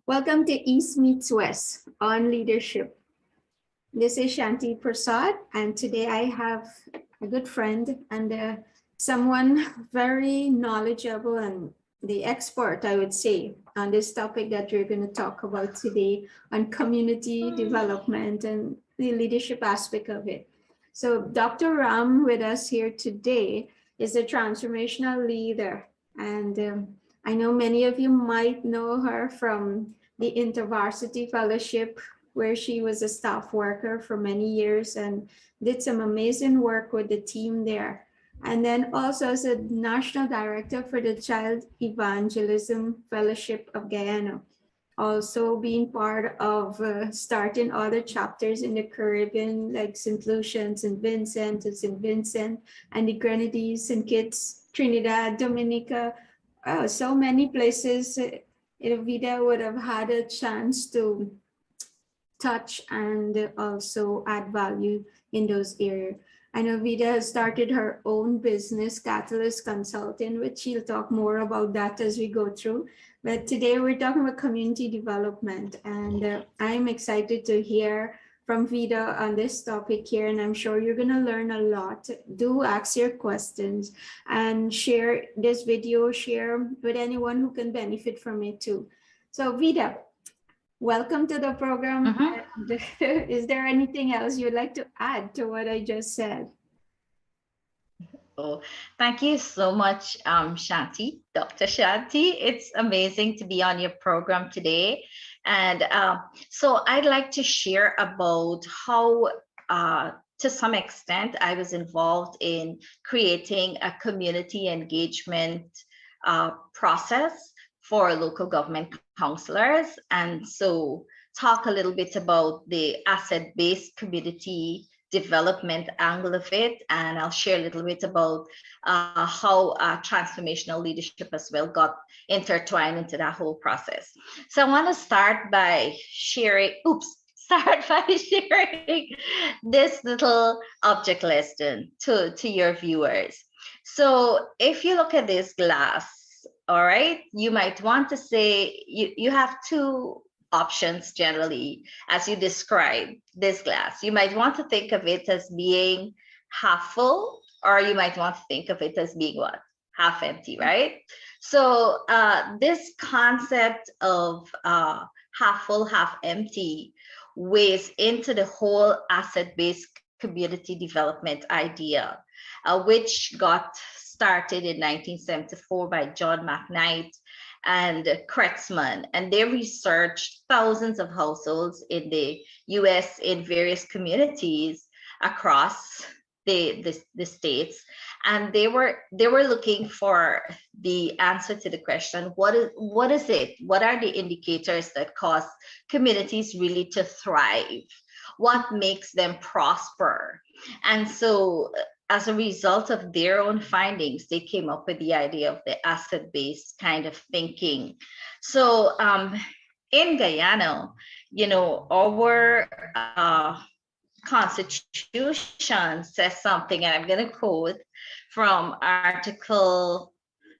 Welcome to East Meets West on leadership. This is Shanti Prasad, and today I have a good friend and someone very knowledgeable and the expert, I would say, on this topic that we're going to talk about today on community development and the leadership aspect of it. So Dr. Ram with us here today is a transformational leader, and I know many of you might know her from the InterVarsity Fellowship, where she was a staff worker for many years and did some amazing work with the team there. And then also as a national director for the Child Evangelism Fellowship of Guyana, also being part of starting other chapters in the Caribbean, like St. Lucia, St. Vincent, and St. Vincent, and the Grenadines, St. Kitts, Trinidad, Dominica, so many places. Vida would have had a chance to touch and also add value in those areas. I know Vida has started her own business, Catalyst Consulting, which she'll talk more about that as we go through. But today we're talking about community development, and I'm excited to hear from Vida on this topic here, and I'm sure you're going to learn a lot. Do ask your questions and share this video, share with anyone who can benefit from it too. So Vida, welcome to the program. And is there anything else you'd like to add to what I just said? Oh, thank you so much, Shanti, Dr. Shanti. It's amazing to be on your program today. And so I'd like to share about how, to some extent, I was involved in creating a community engagement process for local government councillors. And so talk a little bit about the asset-based community development angle of it, and I'll share a little bit about how transformational leadership as well got intertwined into that whole process. So I want to start by sharing, this little object lesson to your viewers. So if you look at this glass, all right, you might want to say you have two options generally as you describe this glass. You might want to think of it as being half full, or you might want to think of it as being what? Half empty, right? So this concept of half full, half empty weighs into the whole asset-based community development idea, which got started in 1974 by John McKnight and Kretzmann, and they researched thousands of households in the US in various communities across the states, and they were looking for the answer to the question, what is it? What are the indicators that cause communities really to thrive? What makes them prosper? And so as a result of their own findings, they came up with the idea of the asset-based kind of thinking. So in Guyana, our constitution says something, and I'm going to quote from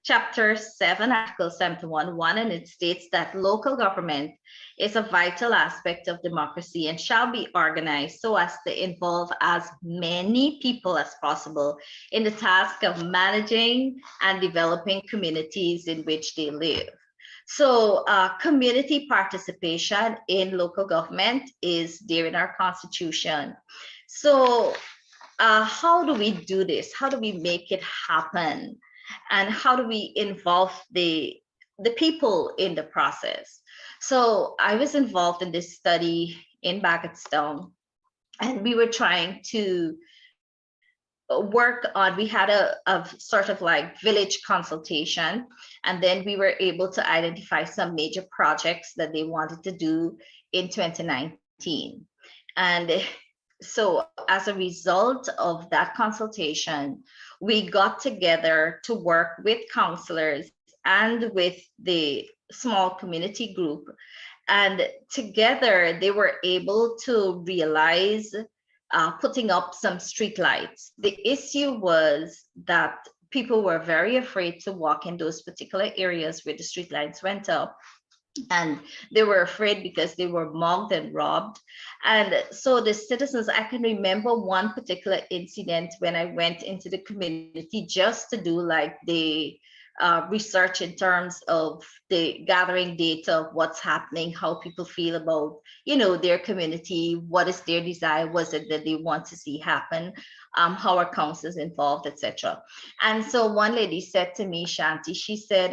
Chapter 7, Article 71(1), and it states that local government is a vital aspect of democracy and shall be organized so as to involve as many people as possible in the task of managing and developing communities in which they live. So community participation in local government is there in our constitution. So how do we do this? How do we make it happen? And how do we involve the people in the process? So I was involved in this study in Bagotstown, and we were trying to work on, we had a sort of like village consultation, and then we were able to identify some major projects that they wanted to do in 2019. And so as a result of that consultation, we got together to work with counselors and with the small community group. And together they were able to realize putting up some street lights. The issue was that people were very afraid to walk in those particular areas where the street lights went up and they were afraid because they were mugged and robbed. And so the citizens, I can remember one particular incident when I went into the community just to do like the research in terms of the gathering data of what's happening, how people feel about, their community, what is their desire, was it that they want to see happen, how are councils involved, etc. And so one lady said to me, Shanti, she said,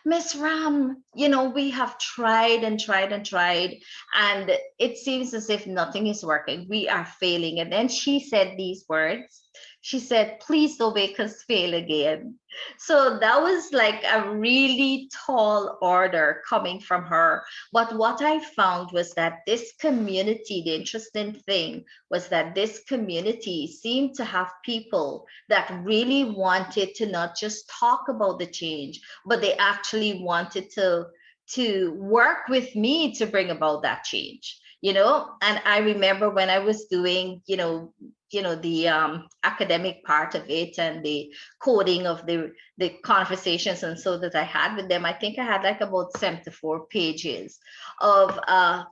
Miss Ram, we have tried and tried and tried, and it seems as if nothing is working. We are failing. And then she said these words. She said, please don't make us fail again. So that was like a really tall order coming from her. But what I found was that this community, the interesting thing was that this community seemed to have people that really wanted to not just talk about the change, but they actually wanted to work with me to bring about that change. And I remember when I was doing the academic part of it and the coding of the conversations and so that I had with them, I think I had like about 74 pages of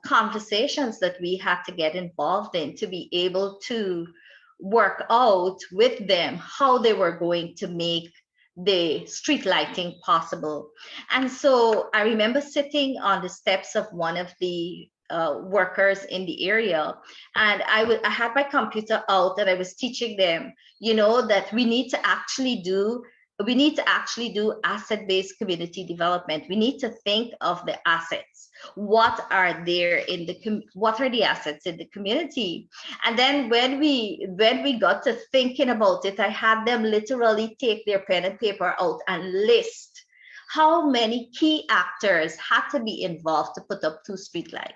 conversations that we had to get involved in to be able to work out with them how they were going to make the street lighting possible. And so I remember sitting on the steps of one of the workers in the area, and I had my computer out and I was teaching them, that we need to actually do asset-based community development. We need to think of the assets. What are there what are the assets in the community? And then when we got to thinking about it, I had them literally take their pen and paper out and list how many key actors had to be involved to put up 2 streetlights.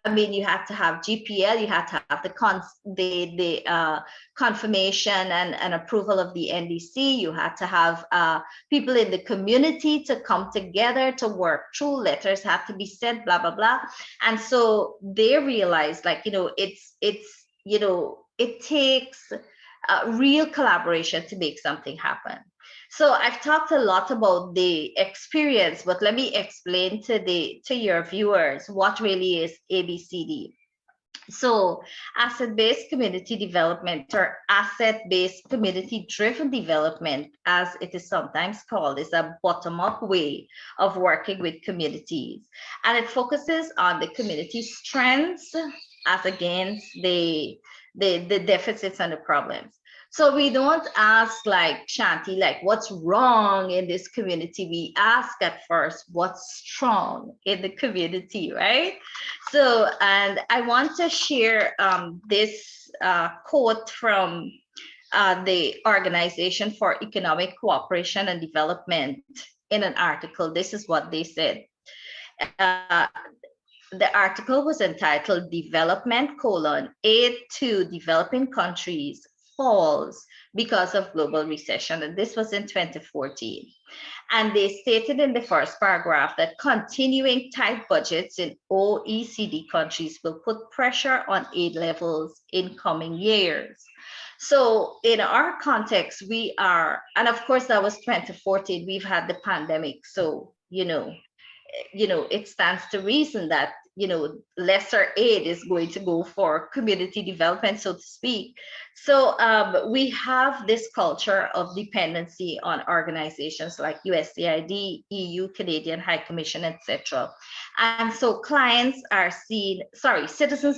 I mean, you had to have GPL, you had to have the confirmation and approval of the NDC. You had to have people in the community to come together to work through. Letters had to be sent, blah, blah, blah. And so they realized, like, it takes real collaboration to make something happen. So I've talked a lot about the experience, but let me explain to your viewers what really is ABCD. So asset-based community development, or asset-based community-driven development, as it is sometimes called, is a bottom-up way of working with communities. And it focuses on the community strengths as against the deficits and the problems. So we don't ask, like, Shanti, like, what's wrong in this community? We ask at first, what's strong in the community, right? So, and I want to share this quote from the Organization for Economic Cooperation and Development in an article. This is what they said. The article was entitled Development: Aid to Developing Countries Falls because of Global Recession. And this was in 2014. And they stated in the first paragraph that continuing tight budgets in OECD countries will put pressure on aid levels in coming years. So in our context, we are, and of course that was 2014, we've had the pandemic. So, it stands to reason that, lesser aid is going to go for community development, so to speak. So we have this culture of dependency on organizations like USAID, EU, Canadian High Commission, etc. And so citizens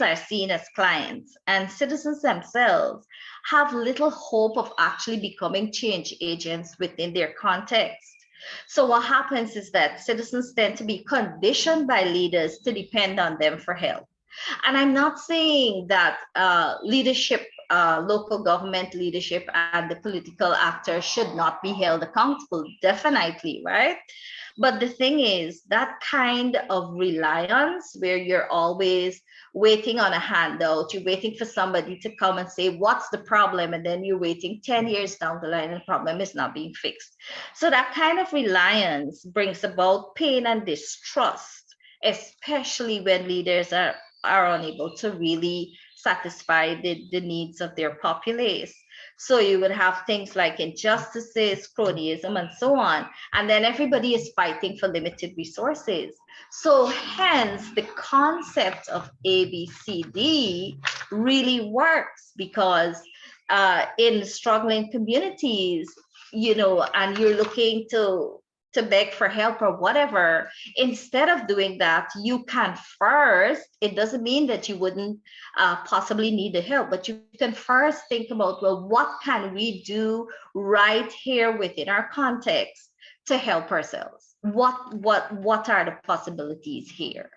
are seen as clients, and citizens themselves have little hope of actually becoming change agents within their context. So what happens is that citizens tend to be conditioned by leaders to depend on them for help. And I'm not saying that leadership, local government leadership and the political actors should not be held accountable, definitely, right? But the thing is, that kind of reliance where you're always waiting on a handout, you're waiting for somebody to come and say, what's the problem? And then you're waiting 10 years down the line and the problem is not being fixed. So that kind of reliance brings about pain and distrust, especially when leaders are unable to really satisfy the needs of their populace. So you would have things like injustices, cronyism, and so on. And then everybody is fighting for limited resources. So hence the concept of ABCD really works, because in struggling communities, and you're looking to beg for help or whatever, instead of doing that, you can first, it doesn't mean that you wouldn't possibly need the help, but you can first think about, well, what can we do right here within our context to help ourselves? What are the possibilities here?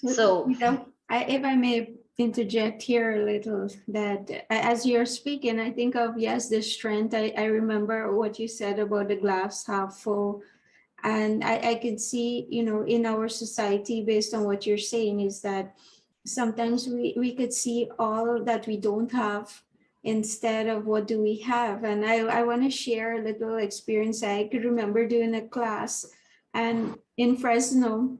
So if I may interject here a little, that as you're speaking, I think of, yes, the strength. I remember what you said about the glass half full. And I could see, in our society, based on what you're saying, is that sometimes we could see all that we don't have instead of what do we have. And I want to share a little experience. I could remember doing a class, and in Fresno,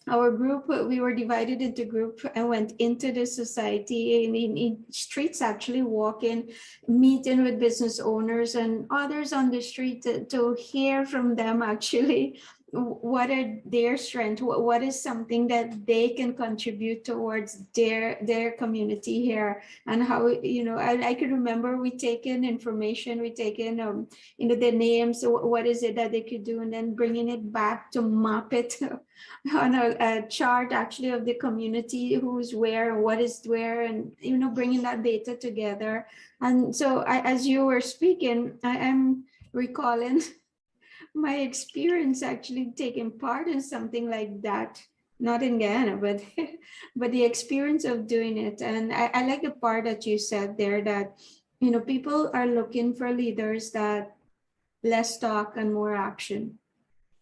our group, we were divided into group and went into the society in streets, actually walking, meeting with business owners and others on the street to hear from them actually what are their strengths, what is something that they can contribute towards their community here, and how, I could remember we taken information, we taken their names, what is it that they could do, and then bringing it back to map it on a chart actually of the community, who's where, what is where, and bringing that data together. And so as you were speaking, I am recalling my experience actually taking part in something like that, not in Ghana, but but the experience of doing it. And I like the part that you said there, that people are looking for leaders that less talk and more action.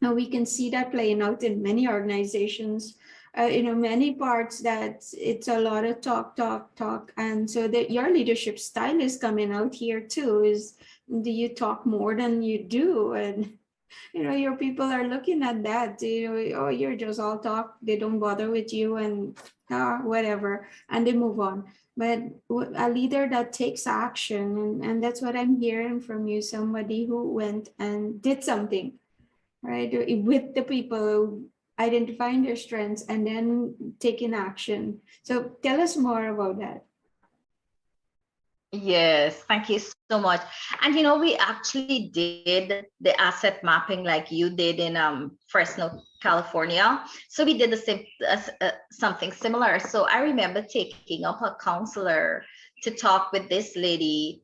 Now we can see that playing out in many organizations, many parts, that it's a lot of talk. And so that your leadership style is coming out here too, is, do you talk more than you do? And your people are looking at that, oh, you're just all talk, they don't bother with you, and whatever, and they move on. But a leader that takes action, and that's what I'm hearing from you, somebody who went and did something, right, with the people, identifying their strengths and then taking action. So tell us more about that. Yes, thank you so much. And we actually did the asset mapping like you did in Fresno, California. So we did the same something similar. So I remember taking up a counselor to talk with this lady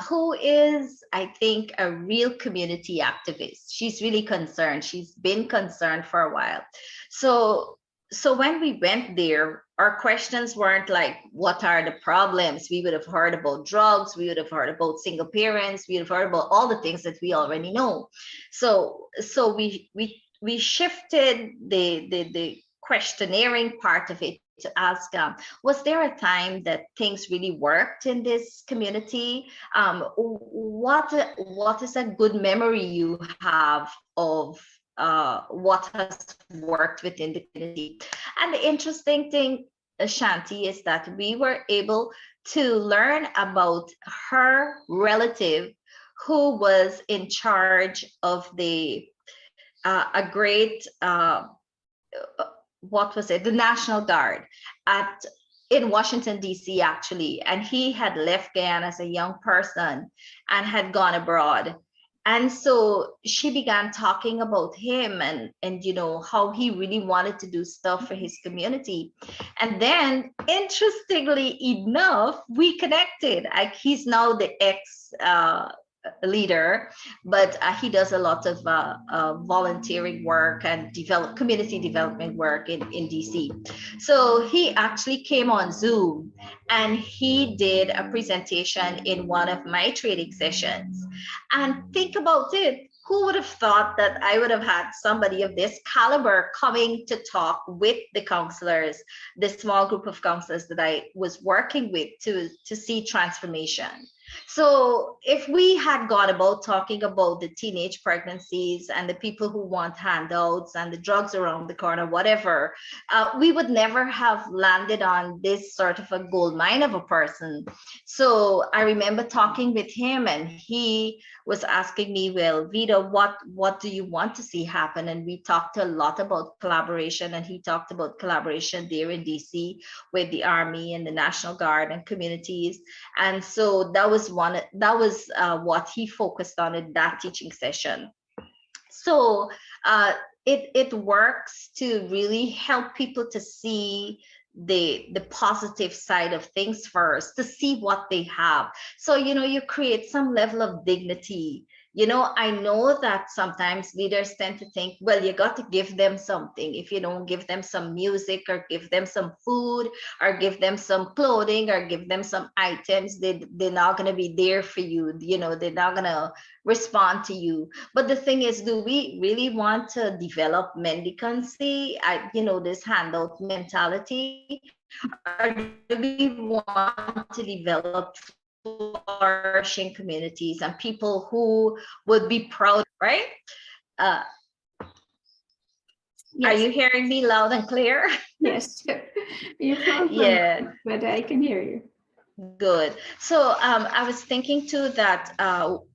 who is, I think, a real community activist. She's really concerned. She's been concerned for a while. So when we went there, our questions weren't like, what are the problems? We would have heard about drugs. We would have heard about single parents. We would have heard about all the things that we already know. So we shifted the questionnaering part of it to ask, was there a time that things really worked in this community? What is a good memory you have of what has worked within the community? And the interesting thing, Shanti, is that we were able to learn about her relative who was in charge of the a great what was it, the National Guard in Washington, D.C., actually. And he had left Guyana as a young person and had gone abroad. And so she began talking about him and how he really wanted to do stuff for his community. And then, interestingly enough, we connected. He's now the ex leader, but he does a lot of volunteering work and community development work in DC. So he actually came on Zoom and he did a presentation in one of my training sessions. And think about it, who would have thought that I would have had somebody of this caliber coming to talk with the counselors, the small group of counselors that I was working with to see transformation. So if we had gone about talking about the teenage pregnancies and the people who want handouts and the drugs around the corner, whatever, we would never have landed on this sort of a gold mine of a person. So I remember talking with him, and he was asking me, well, Vida, what do you want to see happen? And we talked a lot about collaboration, and he talked about collaboration there in DC with the Army and the National Guard and communities. And so that was what he focused on in that teaching session. So it works to really help people to see the positive side of things first, to see what they have. So you create some level of dignity. I know that sometimes leaders tend to think, well, you got to give them something. If you don't give them some music, or give them some food, or give them some clothing, or give them some items, they're not going to be there for you. They're not going to respond to you. But the thing is, do we really want to develop mendicancy, this handout mentality, or do we want to develop flourishing communities and people who would be proud, right? Uh, are Yes, you hearing me loud and clear? yes. You're far from, Yeah. but I can hear you. Good. So I was thinking too that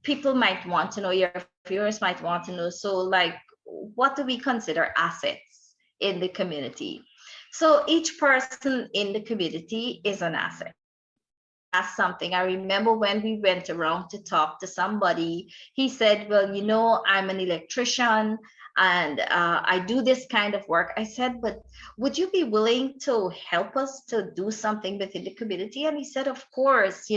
people might want to know, your viewers might want to know, so like, what do we consider assets in the community? So each person in the community is an asset. That's something I remember when we went around to talk to somebody. He said, well, I'm an electrician, and I do this kind of work. I said, but would you be willing to help us to do something within the community? And he said, of course.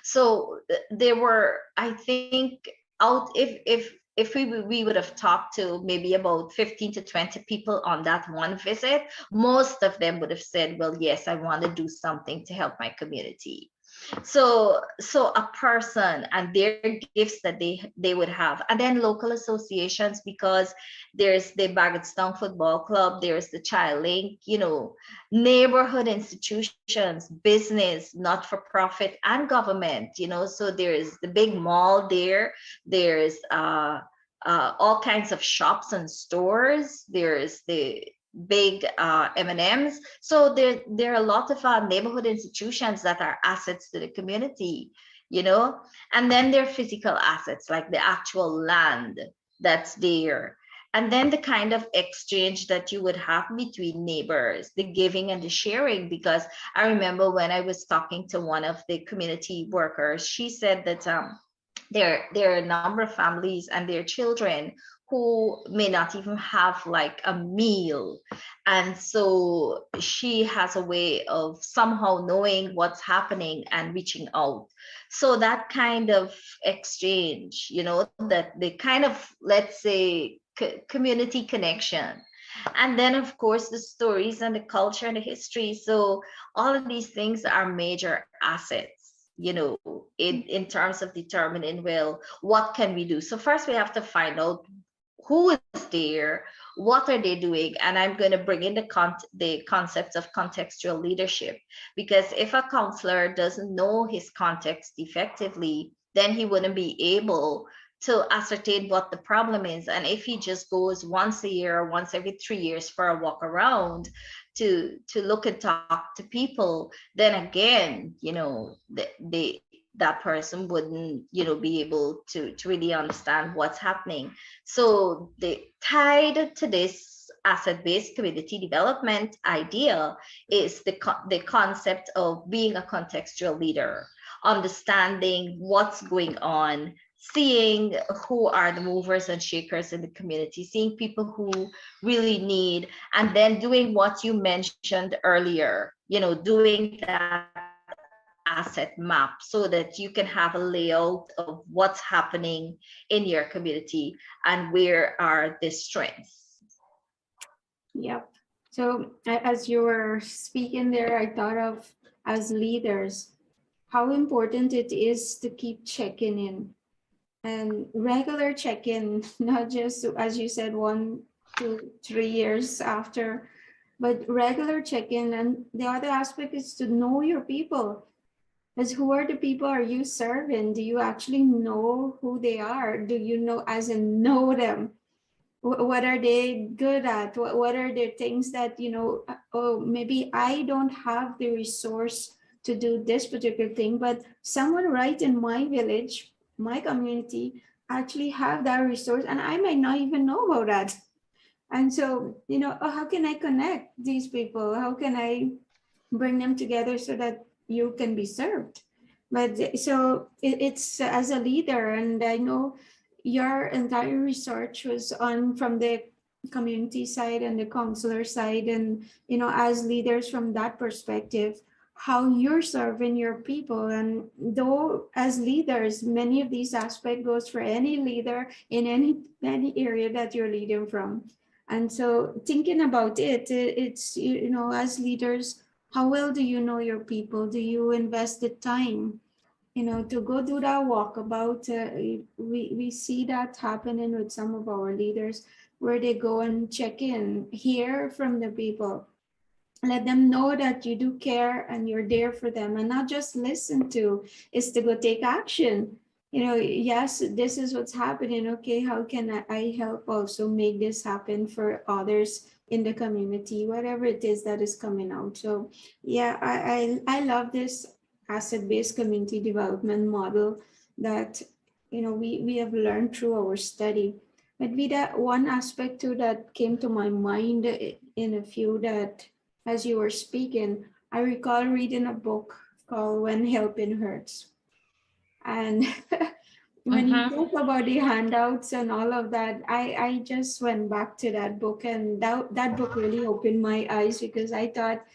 So there were, I think, out if we would have talked to maybe about 15 to 20 people on that one visit, most of them would have said, well, yes, I want to do something to help my community. So a person and their gifts that they would have, and then local associations, because there's the Bagotstown Football Club, there's the Child Link, neighborhood institutions, business, not-for-profit, and government. So there's the big mall there. There's all kinds of shops and stores. There's the big M&Ms. So there are a lot of neighborhood institutions that are assets to the community, and then there are physical assets like the actual land that's there. And then the kind of exchange that you would have between neighbors, the giving and the sharing. Because I remember when I was talking to one of the community workers, she said that there are a number of families and their children who may not even have like a meal. And so she has a way of somehow knowing what's happening and reaching out. So that kind of exchange, that the kind of, let's say, community connection. And then, of course, the stories and the culture and the history. So all of these things are major assets, in terms of determining, well, what can we do? So first we have to find out who is there, what are they doing, and I'm going to bring in the concepts of contextual leadership. Because if a counselor doesn't know his context effectively, then he wouldn't be able to ascertain what the problem is. And if he just goes once a year or once every 3 years for a walk around to look and talk to people, then again, that person wouldn't, be able to really understand what's happening. So the tied to this asset-based community development idea is the concept of being a contextual leader, understanding what's going on, seeing who are the movers and shakers in the community, seeing people who really need, and then doing what you mentioned earlier, doing that asset map so that you can have a layout of what's happening in your community and where are the strengths. Yep. So as you were speaking there, I thought of, as leaders, how important it is to keep checking in, and regular check-in, not just, as you said, 1 to 3 years after, but regular check-in. And the other aspect is to know your people. As who are the people are you serving? Do you actually know who they are? Do you know, as in know them? What are they good at? What are the things that, oh, maybe I don't have the resource to do this particular thing, but someone right in my village, my community, actually have that resource, and I might not even know about that. And so, oh, how can I connect these people? How can I bring them together so that you can be served? But so it's as a leader, and I know your entire research was on from the community side and the counselor side, and as leaders from that perspective, how you're serving your people. And though as leaders, many of these aspects goes for any leader in any area that you're leading from. And so thinking about it's, as leaders, how well do you know your people? Do you invest the time, to go do that walkabout? We see that happening with some of our leaders, where they go and check in, hear from the people, let them know that you do care and you're there for them, and not just listen to, is to go take action. Yes, this is what's happening. Okay, how can I help also make this happen for others in the community, whatever it is that is coming out. So yeah, I love this asset-based community development model that we have learned through our study. But Vida, one aspect too that came to my mind in a few, that as you were speaking, I recall reading a book called When Helping Hurts. And when you talk about the handouts and all of that, I just went back to that book, and that book really opened my eyes, because I thought,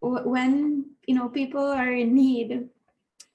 when people are in need,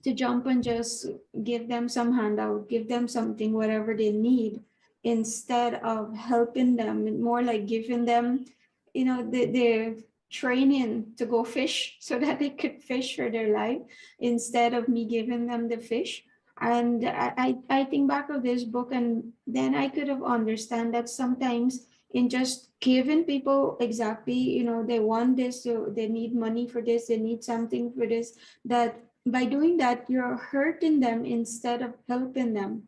to jump and just give them some handout, give them something, whatever they need, instead of helping them, more like giving them, the training to go fish so that they could fish for their life, instead of me giving them the fish. And I think back of this book, and then I could have understand that sometimes in just giving people exactly, they want this, so they need money for this, they need something for this, that by doing that, you're hurting them instead of helping them.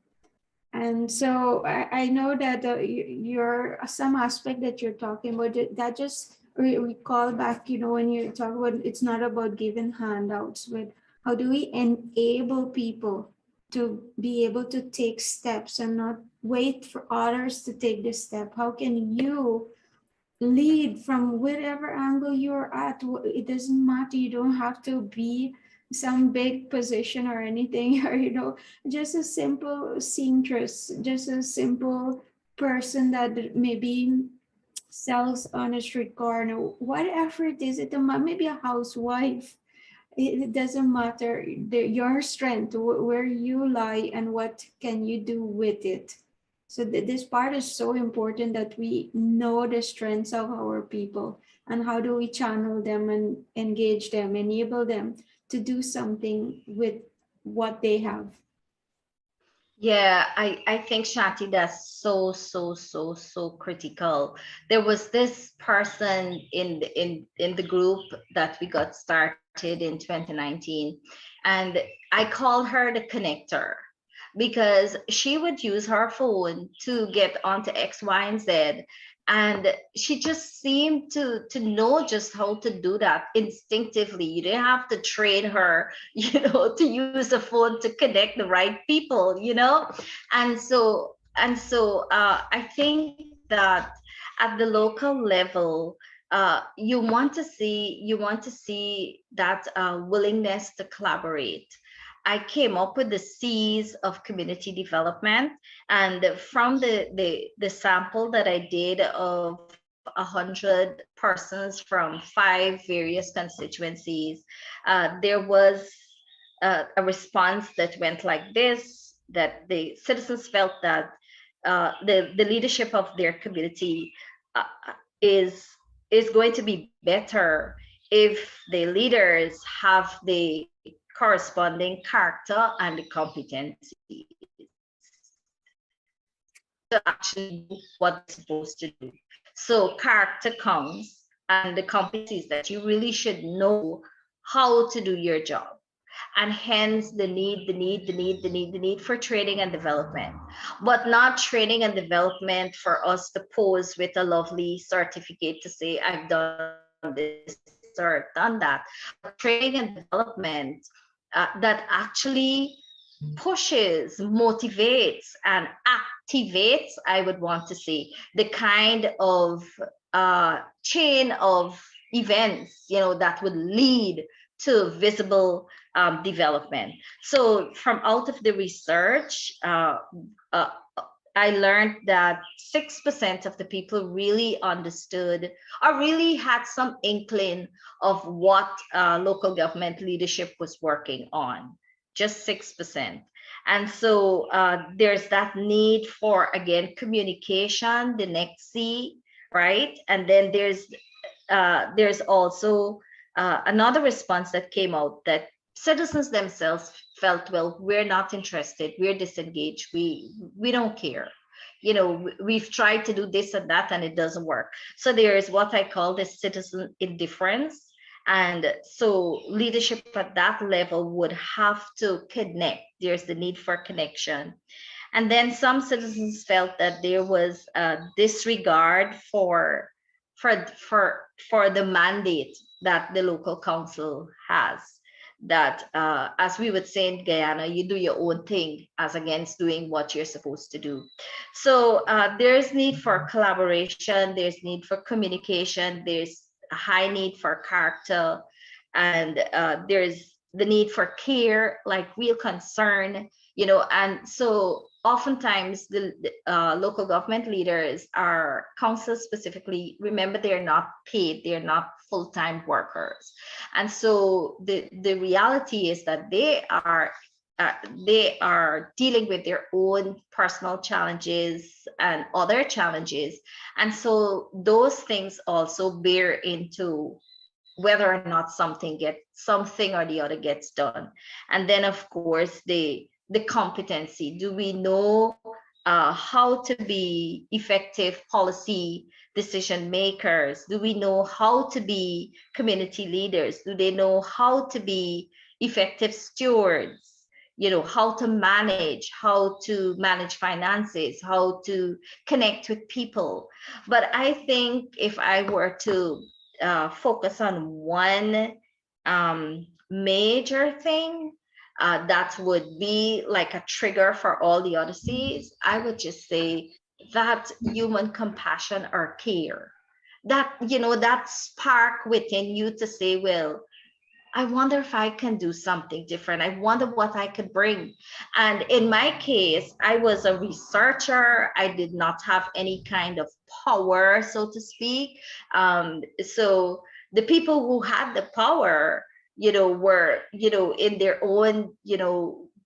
And so I know that you're some aspect that you're talking about, that just recall back, when you talk about, it's not about giving handouts, but how do we enable people to be able to take steps and not wait for others to take the step? How can you lead from whatever angle you're at? It doesn't matter. You don't have to be some big position or anything, or just a simple seamstress, just a simple person that maybe sells on a street corner, whatever it is. It maybe a housewife. It doesn't matter your strength, where you lie, and what can you do with it. So this part is so important, that we know the strengths of our people, and how do we channel them and engage them, enable them to do something with what they have. Yeah, I think Shanti, that's so critical. There was this person in the group that we got started in 2019, and I call her the connector, because she would use her phone to get onto X, Y, and Z. And she just seemed to know just how to do that instinctively. You didn't have to train her, to use the phone to connect the right people. And so I think that at the local level, you want to see that willingness to collaborate. I came up with the C's of community development, and from the sample that I did of 100 persons from 5 various constituencies, there was a response that went like this: that the citizens felt that the leadership of their community uh, is is going to be better if the leaders have the corresponding character and the competencies to actually do what they're supposed to do. So character comes, and the competencies that you really should know how to do your job. and hence the need for training and development, but not training and development for us to pose with a lovely certificate to say I've done this or done that, but training and development that actually pushes, motivates, and activates, I would want to say, the kind of chain of events, that would lead to visible development. So from out of the research, uh, I learned that 6% of the people really understood or really had some inkling of what local government leadership was working on. Just 6%. And so there's that need for, again, communication, the next C, right? And then there's also another response that came out, that citizens themselves felt, well, we're not interested, we're disengaged, we don't care, we've tried to do this and that and it doesn't work. So there is what I call the citizen indifference. And so leadership at that level would have to connect. There's the need for connection. And then some citizens felt that there was a disregard for the mandate that the local council has. That, as we would say in Guyana, you do your own thing as against doing what you're supposed to do. So there's need for collaboration, there's need for communication, there's a high need for character, and there's the need for care, like real concern, and so oftentimes the local government leaders, are councils specifically, remember, they're not paid, they're not full-time workers. And so the reality is that they are dealing with their own personal challenges and other challenges. And so those things also bear into whether or not something or the other gets done. And then of course the competency. Do we know how to be effective policy decision makers? Do we know how to be community leaders? Do they know how to be effective stewards? How to manage finances, how to connect with people. But I think if I were to focus on one major thing that would be like a trigger for all the other C's, I would just say that human compassion or care, that spark within you to say, well, I wonder if I can do something different. I wonder what I could bring. And in my case, I was a researcher. I did not have any kind of power, so to speak. So the people who had the power, were, in their own,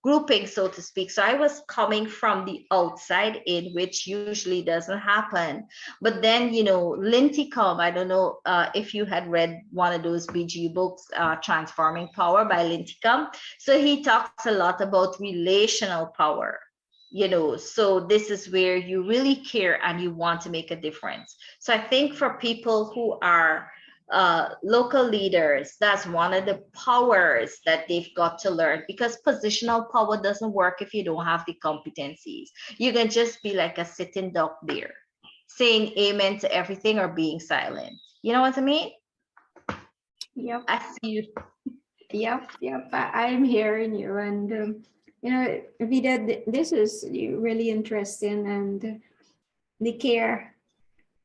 grouping, so to speak. So I was coming from the outside in, which usually doesn't happen. But then, Linticum, I don't know if you had read one of those BG books, Transforming Power by Linticum. So he talks a lot about relational power. So this is where you really care and you want to make a difference. So I think for people who are local leaders, that's one of the powers that they've got to learn, because positional power doesn't work if you don't have the competencies. You can just be like a sitting duck there, saying amen to everything or being silent. You know what I mean? Yep. I see you. Yep. I'm hearing you. And, Vida, this is really interesting. And the care,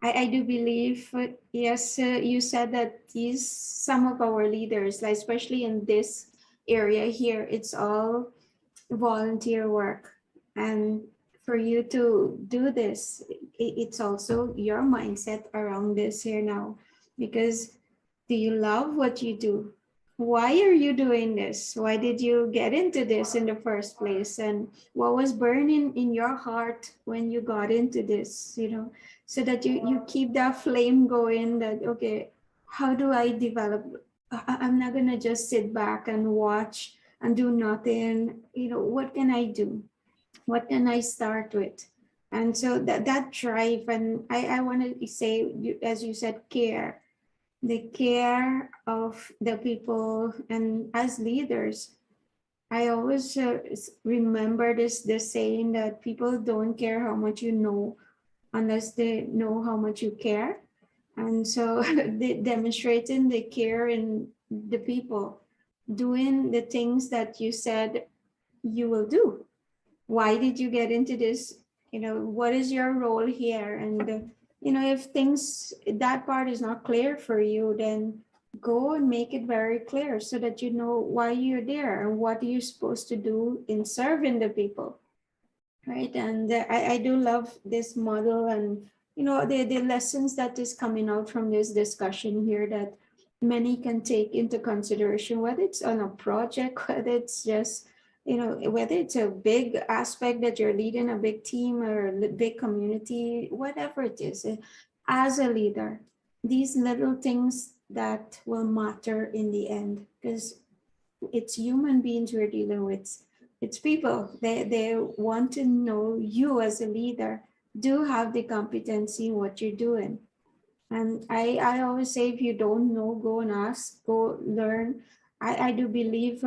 I do believe, yes, you said that some of our leaders, like especially in this area here, it's all volunteer work. And for you to do this, it's also your mindset around this here now. Because do you love what you do? Why are you doing this? Why did you get into this in the first place? And what was burning in your heart when you got into this, so that you keep that flame going, that, okay, how do I develop? I'm not going to just sit back and watch and do nothing. What can I do? What can I start with? And so that drive, and I want to say, as you said, care. The care of the people, and as leaders, I always remember this saying that people don't care how much you know unless they know how much you care. And so demonstrating the care in the people, doing the things that you said you will do. Why did you get into this? What is your role here? And if things, that part is not clear for you, then go and make it very clear so that you know why you're there and what you're supposed to do in serving the people, right? And I do love this model, and the lessons that is coming out from this discussion here that many can take into consideration, whether it's on a project, whether it's just whether it's a big aspect that you're leading a big team or a big community, whatever it is. As a leader, these little things that will matter in the end, because it's human beings we're dealing with. It's people. They want to know you as a leader do have the competency in what you're doing. And I always say, if you don't know, go and ask, go learn. I do believe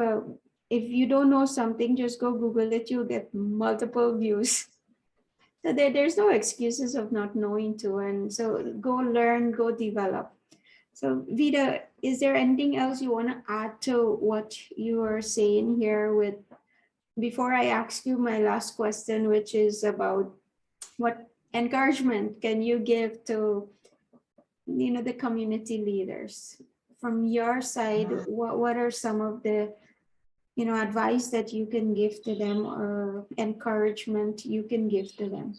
if you don't know something, just go Google it. You'll get multiple views. So there's no excuses of not knowing to. And so go learn, go develop. So Vida, is there anything else you want to add to what you are saying here with, before I ask you my last question, which is about what encouragement can you give to the community leaders from your side? What are some of the advice that you can give to them, or encouragement you can give to them?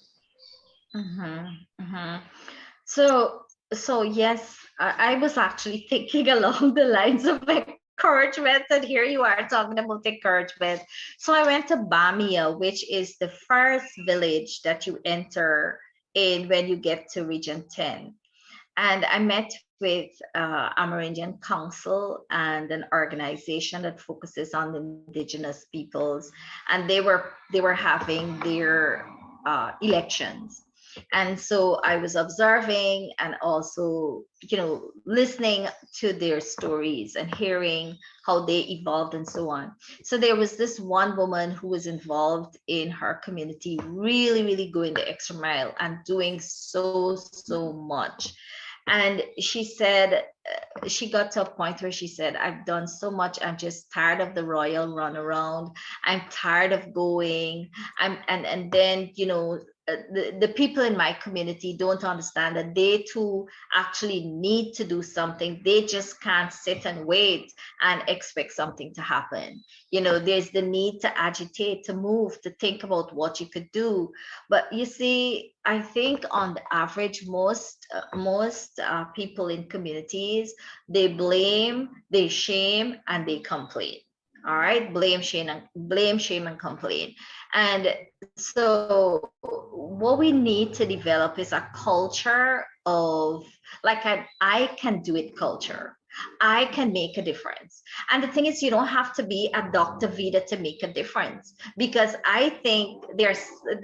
So yes, I was actually thinking along the lines of encouragement, and here you are talking about encouragement. So I went to Bamia, which is the first village that you enter in when you get to Region 10. And I met with Amerindian Council and an organization that focuses on indigenous peoples, and they were having their elections. And so I was observing and also listening to their stories and hearing how they evolved and so on. So there was this one woman who was involved in her community, really really going the extra mile and doing so much. And she said, she got to a point where she said, I've done so much, I'm just tired of the royal runaround, I'm tired of going. And then the people in my community don't understand that they too actually need to do something. They just can't sit and wait and expect something to happen. There's the need to agitate, to move, to think about what you could do. But you see, I think on the average, most people in communities, they blame, they shame, and they complain. All right, blame, shame, and complain. And so what we need to develop is a culture of, like, I can do it culture. I can make a difference. And the thing is, you don't have to be a Dr. Vida to make a difference, because I think there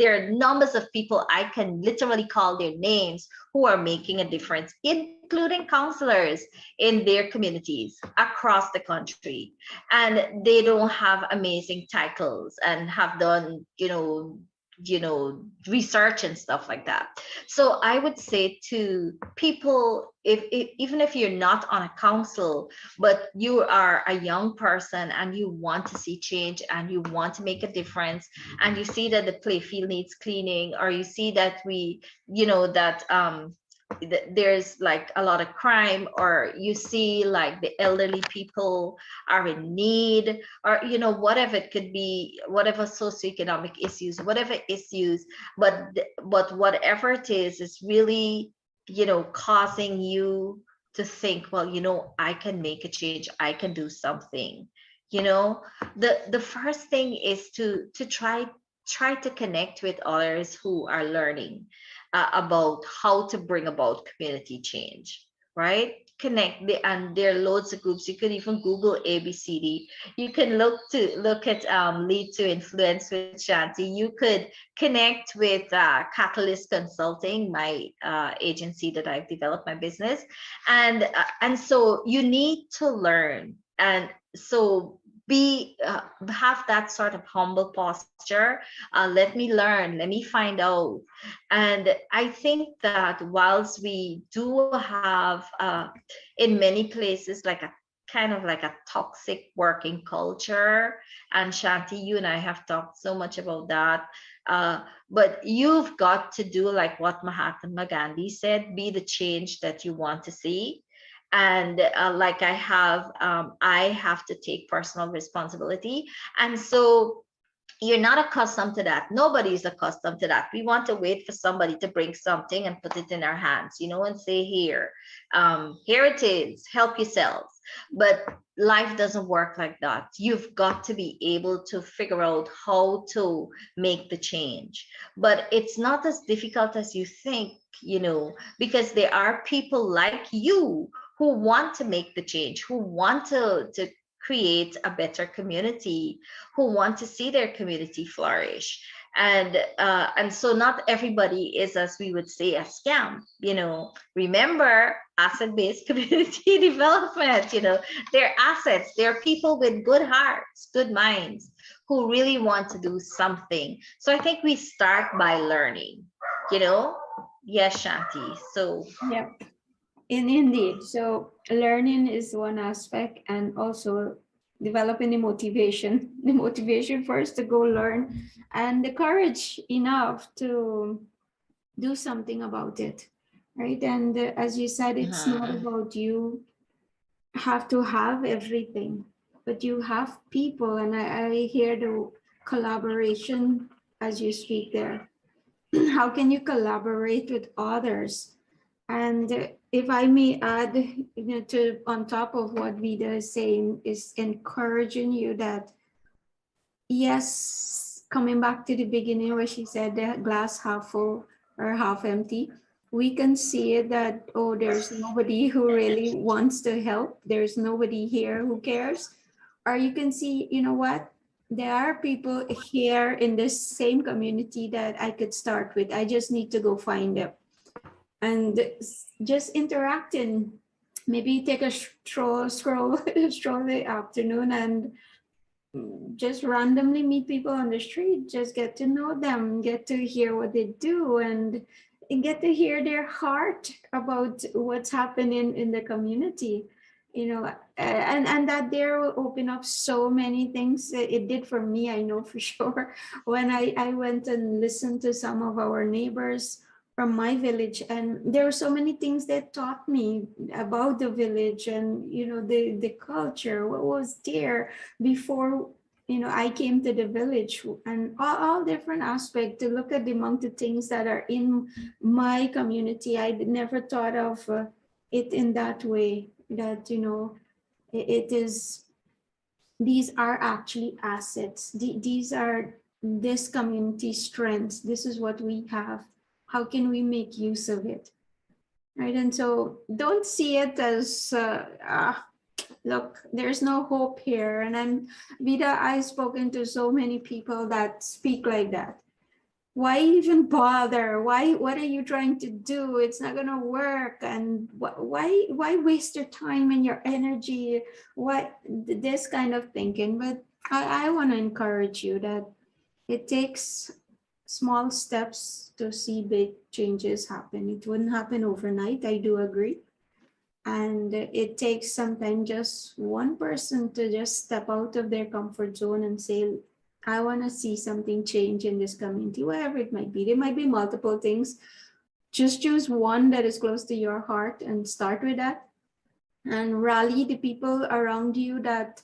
are numbers of people I can literally call their names who are making a difference, including counselors in their communities across the country. And they don't have amazing titles and have done, research and stuff like that. So I would say to people, if even if you're not on a council, but you are a young person and you want to see change and you want to make a difference, and you see that the playfield needs cleaning, or you see that there's like a lot of crime, or you see like the elderly people are in need, or whatever it could be, whatever socioeconomic issues, whatever issues, but whatever it is really causing you to think, well, I can make a change, I can do something. The first thing is to try to connect with others who are learning about how to bring about community change, right? And there are loads of groups. You could even Google ABCD. You can look at Lead to Influence with Shanti. You could connect with Catalyst Consulting, my agency that I've developed my business, and so you need to learn. And so have that sort of humble posture. Let me learn, let me find out. And I think that whilst we do have in many places like a kind of like a toxic working culture, and Shanti, you and I have talked so much about that. uh, but you've got to do like what Mahatma Gandhi said, be the change that you want to see. And like I have to take personal responsibility. And so you're not accustomed to that. Nobody's accustomed to that. We want to wait for somebody to bring something and put it in our hands, and say, here, here it is, help yourselves. But life doesn't work like that. You've got to be able to figure out how to make the change. But it's not as difficult as you think, because there are people like you who want to make the change, who want to create a better community, who want to see their community flourish. And so not everybody is, as we would say, a scam. Remember, asset-based community development. They're assets. They're people with good hearts, good minds, who really want to do something. So I think we start by learning. Yes, Shanti. So Yeah. Indeed. So learning is one aspect, and also developing the motivation for us to go learn, and the courage enough to do something about it, right? And as you said, it's not about you have to have everything, but you have people, and I hear the collaboration as you speak there. How can you collaborate with others? And if I may add, to on top of what Vida is saying, is encouraging you that, yes, coming back to the beginning where she said the glass half full or half empty, we can see it that, oh, there's nobody who really wants to help. There's nobody here who cares. Or you can see, you know what? There are people here in this same community that I could start with. I just need to go find them. And just interacting, maybe take a stroll the afternoon, and just randomly meet people on the street, just get to know them, get to hear what they do, and get to hear their heart about what's happening in the community. And that there will open up so many things. It did for me, I know for sure, when I went and listened to some of our neighbors from my village, and there were so many things that taught me about the village, and the culture, what was there before I came to the village, and all different aspects, to look at the amount of things that are in my community. I never thought of it in that way, that it is, these are actually assets. These are this community strengths. This is what we have. How can we make use of it? Right. And so don't see it as, look, there's no hope here. And Vida, I've spoken to so many people that speak like that. Why even bother? What are you trying to do? It's not gonna work. And why waste your time and your energy? This kind of thinking? But I want to encourage you that it takes small steps to see big changes happen. It wouldn't happen overnight, I do agree. And it takes sometimes just one person to just step out of their comfort zone and say, I want to see something change in this community, whatever it might be. There might be multiple things. Just choose one that is close to your heart and start with that, and rally the people around you that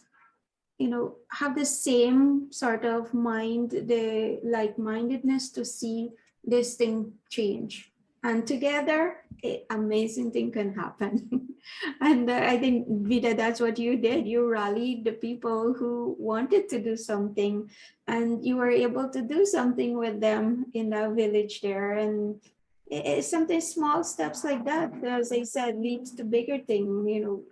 have the same sort of mind, the like-mindedness to see this thing change. And together, amazing thing can happen. And I think, Vida, that's what you did. You rallied the people who wanted to do something, and you were able to do something with them in that village there. And it's something, small steps like that, as I said, leads to bigger thing.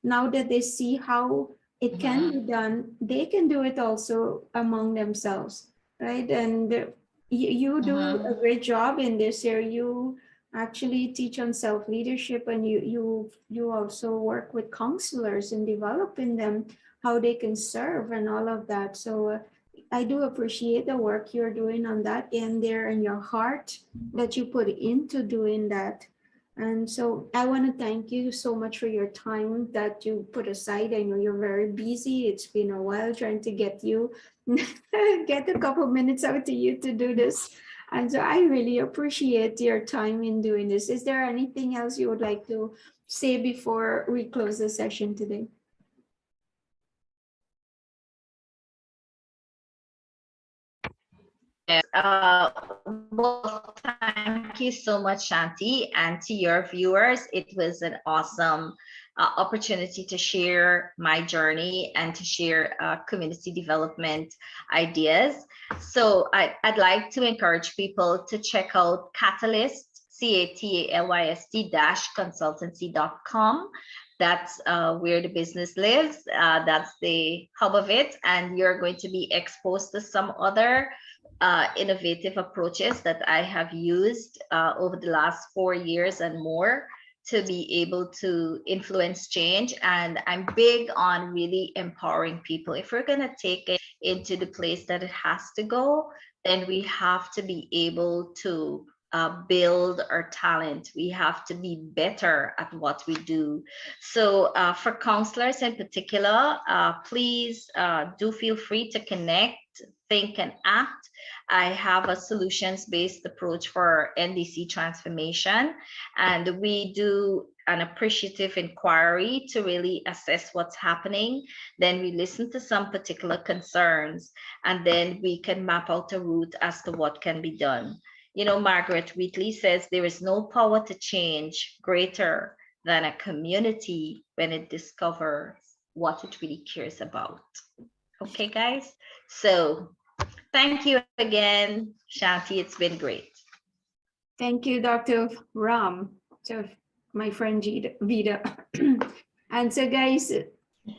Now that they see how it can be done, they can do it also among themselves, right? And you do a great job in this area. You actually teach on self-leadership, and you also work with counselors in developing them how they can serve and all of that. So I do appreciate the work you're doing on that end there and your heart that you put into doing that. And so I want to thank you so much for your time that you put aside. I know you're very busy. It's been a while trying to get you, get a couple minutes out to you to do this. And so I really appreciate your time in doing this. Is there anything else you would like to say before we close the session today? Well, thank you so much, Shanti, and to your viewers. It was an awesome opportunity to share my journey and to share community development ideas. So I'd like to encourage people to check out Catalyst, CATALYST-consultancy.com. That's where the business lives. That's the hub of it. And you're going to be exposed to some other innovative approaches that I have used over the last 4 years and more to be able to influence change. And I'm big on really empowering people. If we're going to take it into the place that it has to go, then we have to be able to build our talent. We have to be better at what we do. So for counselors in particular, please do feel free to connect, think, and act. I have a solutions-based approach for NDC transformation, and we do an appreciative inquiry to really assess what's happening. Then we listen to some particular concerns, and then we can map out a route as to what can be done. You know, Margaret Wheatley says there is no power to change greater than a community when it discovers what it really cares about. Okay, guys? So thank you again, Shanti. It's been great. Thank you, Dr. Ram, so my friend Vida. And so guys,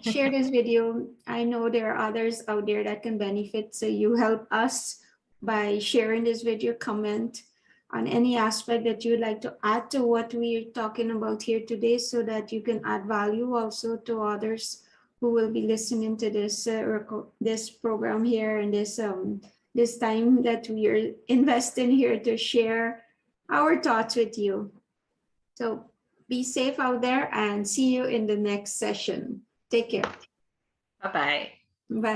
share this video. I know there are others out there that can benefit. So you help us by sharing this video, comment on any aspect that you'd like to add to what we're talking about here today, so that you can add value also to others who will be listening to this this program here, and this time that we are investing here to share our thoughts with you. So be safe out there and see you in the next session. Take care. Bye-bye. Bye.